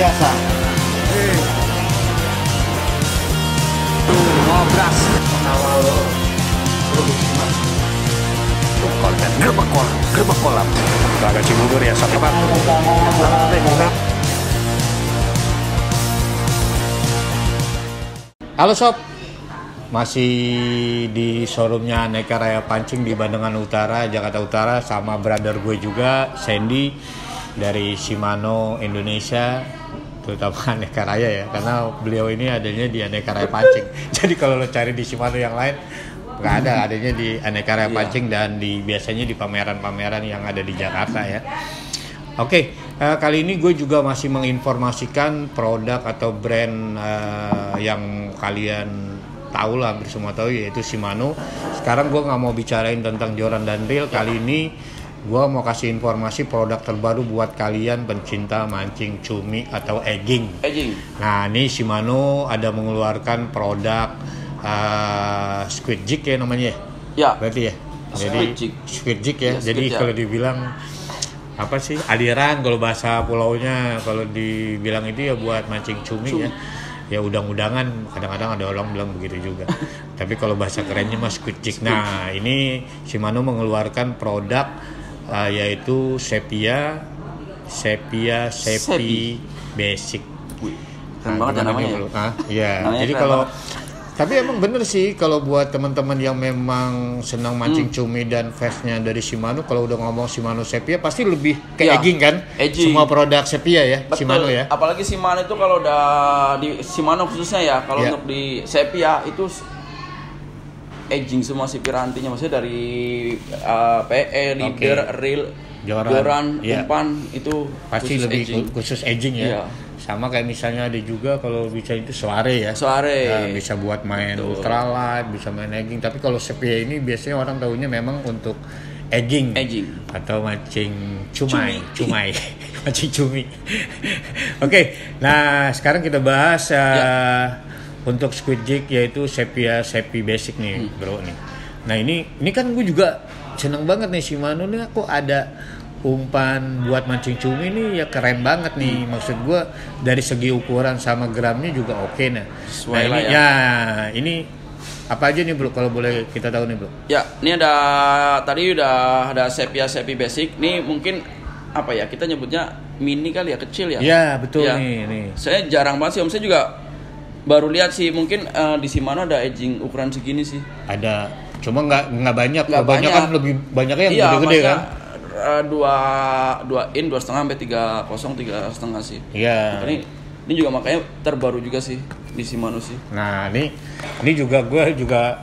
biasa. Ngobras awal produksi mas. Konten gerbek kolam. Agak Cibubur ya, sob. Halo sob, masih di showroomnya Aneka Raya Pancing di Bandengan Utara, Jakarta Utara, sama brother gue juga, Sandy dari Shimano Indonesia, terutama Aneka Raya ya, karena beliau ini adanya di Aneka Raya Pancing. Jadi kalau lo cari di Shimano yang lain nggak ada, adanya di Aneka Raya Pancing dan biasanya di pameran-pameran yang ada di Jakarta ya. Oke, kali ini gue juga masih menginformasikan produk atau brand yang kalian tahu lah, hampir semua tahu, yaitu Shimano. Sekarang gue nggak mau bicarain tentang joran dan reel. Kali ini gue mau kasih informasi produk terbaru buat kalian pencinta mancing cumi atau egging. Nah, ini Shimano ada mengeluarkan produk squid jig ya namanya ya? Berarti ya? Jadi squid jig ya. Jadi kalau dibilang apa sih, aliran kalau bahasa pulaunya, kalau dibilang itu ya buat mancing cumi ya udang-udangan, kadang-kadang ada orang bilang begitu juga. Tapi kalau bahasa kerennya mas squid jig. Nah, ini Shimano mengeluarkan produk yaitu Sepia Sepi Basic. Keren banget namanya. Iya. Jadi kalau tapi emang bener sih, kalau buat teman-teman yang memang senang mancing cumi dan vestnya dari Shimano, kalau udah ngomong Shimano Sepia pasti lebih ke egging kan? Semua produk Sepia ya, betul. Shimano ya. Apalagi Shimano itu kalau udah di Shimano khususnya ya, kalau untuk di Sepia itu egging semua si pirantinya, maksudnya dari PE, leader, reel, joran, umpan itu pasti lebih khusus egging ya. Sama kayak misalnya ada juga kalau bisa itu soare ya. Bisa buat main ultralight, bisa main egging. Tapi kalau Sepia ini biasanya orang tahunya memang untuk egging. Atau mancing cumai. Mancing cumi. Oke, nah sekarang kita bahas untuk squid jig, yaitu Sepia Sepi Basic nih bro nih. Nah ini kan gue juga seneng banget nih Shimano nih, kok ada umpan buat mancing cumi ini ya, keren banget nih. Maksud gue dari segi ukuran sama gramnya juga oke nah. Nah ini ini apa aja nih bro, kalau boleh kita tahu nih bro? Ya, ini tadi udah ada Sepia Sepi Basic. Nih mungkin apa ya, kita nyebutnya mini kali ya, kecil ya. Ya betul ya. Nih. Saya jarang banget sih om, saya juga baru lihat sih, mungkin di Shimano ada egging ukuran segini sih. Ada, cuma nggak banyak. Banyak kan, lebih banyaknya yang gede-gede kan. 2 in 2,5 sampai 3,5 sih. Iya. Ini juga makanya terbaru juga sih di Shimano sih. Nah ini juga gue juga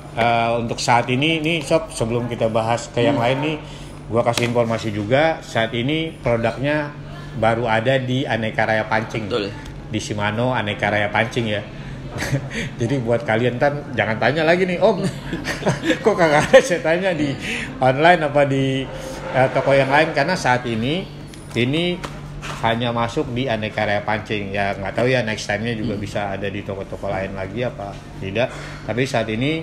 untuk saat ini sob, sebelum kita bahas ke yang lain nih, gue kasih informasi juga, saat ini produknya baru ada di Aneka Raya Pancing. Betul. Di Shimano Aneka Raya Pancing ya. Jadi buat kalian kan jangan tanya lagi nih om, kok kagak ada, saya tanya di online apa di toko yang lain, karena saat ini hanya masuk di Aneka Raya Pancing ya. Nggak tahu ya next time-nya juga bisa ada di toko-toko lain lagi apa tidak, tapi saat ini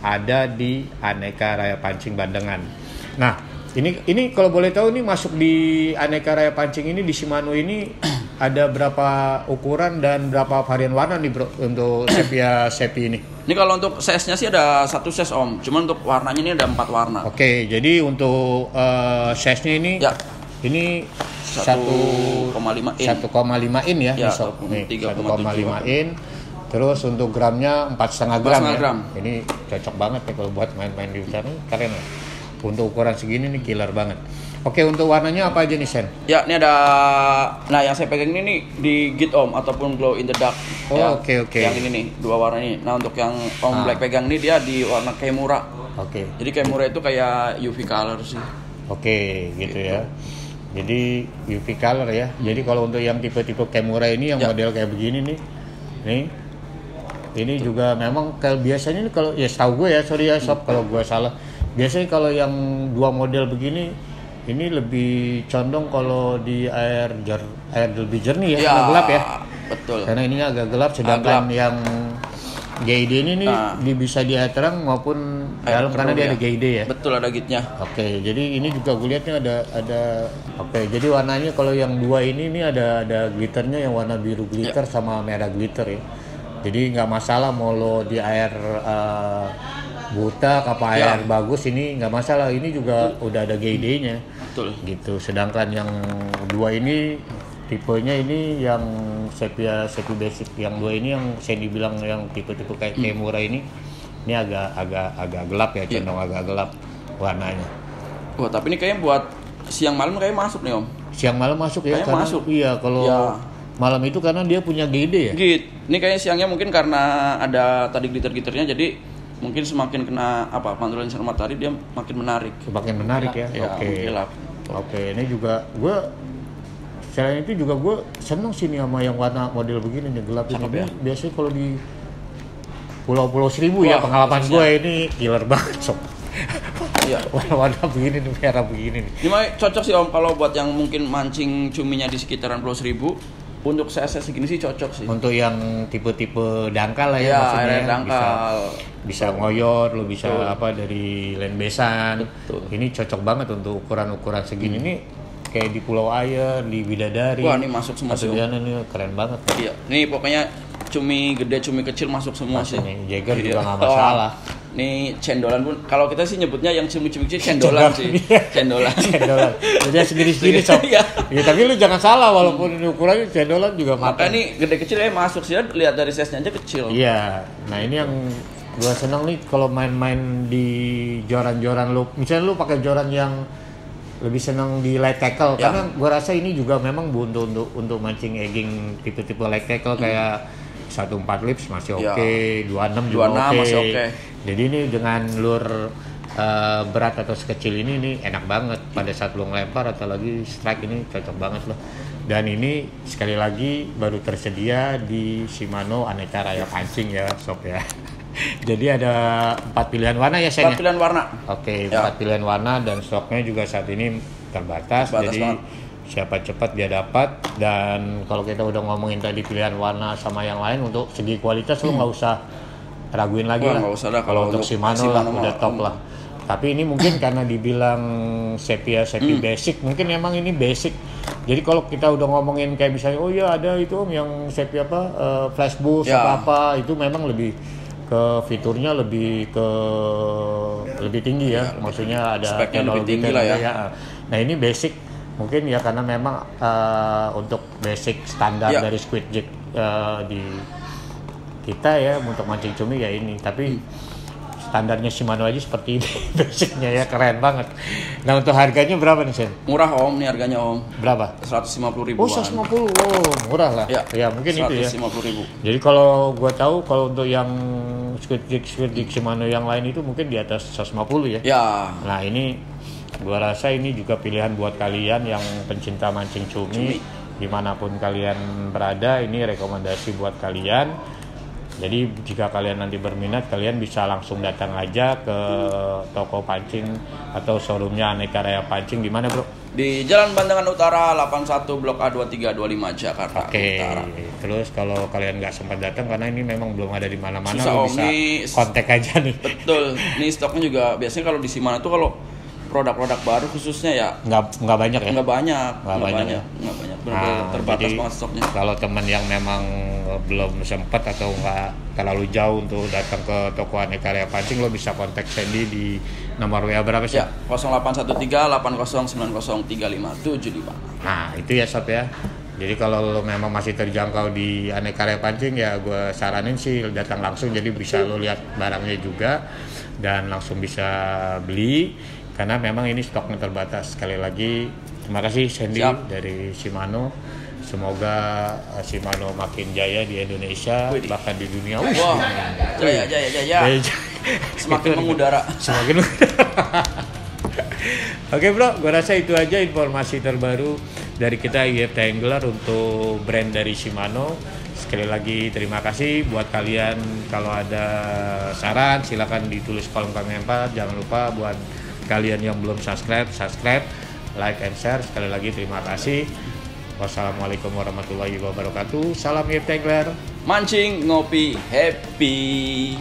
ada di Aneka Raya Pancing Bandengan. Nah ini kalau boleh tahu nih, masuk di Aneka Raya Pancing ini di Shimano ini ada berapa ukuran dan berapa varian warna nih bro untuk Sepia Sepi ini? Ini kalau untuk size-nya sih ada 1 size om, cuman untuk warnanya ini ada 4 warna. Oke, jadi untuk size-nya ini ini 1,5 in ya, ya 1,5 in. Terus untuk gramnya 4,5 gram ya. Ini cocok banget ya kalau buat main-main di hutan, keren lah. Untuk ukuran segini nih killer banget. Oke, untuk warnanya apa aja nih Sen? Ya, ini ada, nah yang saya pegang ini nih di Git om ataupun Glow in the Dark. Oke. Yang ini nih, 2 warna ini. Nah untuk yang om Black pegang ini dia di warna Kemura. Jadi Kemura itu kayak UV color sih. Oke, gitu ya. Jadi UV color ya. Jadi kalau untuk yang tipe-tipe Kemura ini yang model kayak begini nih. Ini juga memang kayak biasanya nih, kalau ya setahu gue ya, sorry ya sob kalau gue salah. Biasanya kalau yang 2 model begini, ini lebih condong kalau di air lebih jernih ya, agak gelap ya. Betul. Karena ininya agak gelap, sedangkan yang GID ini nih bisa di air terang maupun dalam karena dia ada guide ya. Betul, ada guide-nya. Oke, jadi ini juga gue lihatnya ada. Oke, jadi warnanya kalau yang dua ini ada glitternya yang warna biru glitter sama merah glitter ya. Jadi nggak masalah mau lo di air buta apa air bagus, ini nggak masalah. Ini juga udah ada guide-nya. Betul. Gitu. Sedangkan yang dua ini tipenya ini yang sepia basic, yang dua ini yang saya dibilang yang tipe-tipe kayak Kimura ini agak gelap ya, condong agak gelap warnanya. Wah, tapi ini kayaknya buat siang malam kayaknya masuk nih Om. Siang malam masuk ya, kayaknya karena masuk. Iya, kalau malam itu karena dia punya guide ya. Ini kayaknya siangnya mungkin karena ada tadi glitter-glitternya, jadi mungkin semakin kena pantulan sinar matahari dia makin menarik. Semakin menarik ya. Oke. Oke, ini juga selain itu juga gue seneng sih nih sama yang warna model begini nih, gelap ini. Ya? Biasanya kalau di Pulau Seribu ya, pengalaman gue ini killer banget sob. Iya. Warna begini nih, merah begini nih. Ini cocok sih Om kalau buat yang mungkin mancing cuminya di sekitaran Pulau Seribu. Untuk size segini sih cocok sih. Untuk yang tipe-tipe dangkal lah ya, maksudnya dangkal. Bisa ngoyor, lo bisa dari land besan. Ini cocok banget untuk ukuran-ukuran segini nih. Kayak di Pulau Air, di Bidadari. Wah, ini masuk semua sih. Ini keren banget. Iya, ini pokoknya cumi gede, cumi kecil masuk semua sih. Jagger juga nggak masalah. Nih cendolan pun, kalau kita sih nyebutnya yang cumi-cumi kecil cendolan sih. Cendolan. Jadi sendiri-sendiri sob. Ya, tapi lu jangan salah, walaupun ukurannya cendolan juga maka ini gede kecil masuk sih, lihat dari size-nya aja kecil. Iya. Nah, ini yang gua senang nih kalau main-main di joran-joran lu. Misalnya lu pakai joran yang lebih senang di light tackle, karena gua rasa ini juga memang untuk mancing egging tipe-tipe light tackle kayak 14 lips masih oke, 26 juga oke. Jadi ini dengan lure berat atau sekecil ini enak banget pada saat lu ngelempar atau lagi strike, ini cocok banget loh. Dan ini sekali lagi baru tersedia di Shimano Aneka Raya Pancing ya sob ya. Jadi ada 4 pilihan warna ya Sen? 4 pilihan warna. Oke, 4 pilihan warna dan stoknya juga saat ini terbatas jadi banget. Siapa cepat dia dapat. Dan kalau kita udah ngomongin tadi pilihan warna sama yang lain, untuk segi kualitas lu nggak usah raguin lagi lah. Nggak usah dah, kalau untuk Shimano lah udah top lah. Tapi ini mungkin karena dibilang sepia basic, mungkin emang ini basic. Jadi kalau kita udah ngomongin kayak misalnya ada itu yang sepia flash boost apa itu memang lebih ke fiturnya lebih tinggi ya, maksudnya ada speknya lebih tinggi lah ya. Nah ini basic mungkin ya, karena memang untuk basic standar dari squid jig di kita ya untuk mancing cumi ya ini, tapi standarnya Shimano aja seperti ini basicnya ya, keren banget. Nah untuk harganya berapa nih Sen? Murah Om, nih harganya Om. Berapa? 150.000. Oh 150, murah lah. Ya mungkin 150.000. Itu ya. 150.000. Jadi kalau gua tahu kalau untuk yang squid jig Shimano yang lain itu mungkin di atas 150 ya. Ya. Nah ini gua rasa ini juga pilihan buat kalian yang pencinta mancing cumi. Dimanapun kalian berada, ini rekomendasi buat kalian. Jadi jika kalian nanti berminat, kalian bisa langsung datang aja ke toko pancing atau showroomnya Aneka Raya Pancing. Di mana bro? Di Jalan Bandengan Utara 81 Blok A2325 Jakarta. Utara. Terus kalau kalian nggak sempat datang karena ini memang belum ada di mana-mana, bisa kontak aja nih. Betul. Nih stoknya juga biasanya kalau di Shimano tuh kalau produk-produk baru khususnya ya nggak banyak ya? Nggak banyak. Nah, terbatas banget stoknya. Kalau teman yang memang belum sempat atau nggak terlalu jauh untuk datang ke toko Aneka Raya Pancing, lo bisa kontak Sandy di nomor WA berapa sih? Ya, 0813-8090357575. Nah itu ya sob ya. Jadi kalau lo memang masih terjangkau di Aneka Raya Pancing ya gue saranin sih datang langsung, jadi bisa lo lihat barangnya juga dan langsung bisa beli. Karena memang ini stoknya terbatas. Sekali lagi terima kasih Sandy dari Shimano. Semoga Shimano makin jaya di Indonesia, bahkan di dunia. Wah, jaya. Semakin mengudara. Oke bro, gue rasa itu aja informasi terbaru dari kita IF Angler untuk brand dari Shimano. Sekali lagi terima kasih buat kalian. Kalau ada saran silakan ditulis kolom komentar. Jangan lupa buat kalian yang belum subscribe, like and share. Sekali lagi terima kasih. Wassalamualaikum warahmatullahi wabarakatuh. Salam IF Angler. Mancing ngopi happy.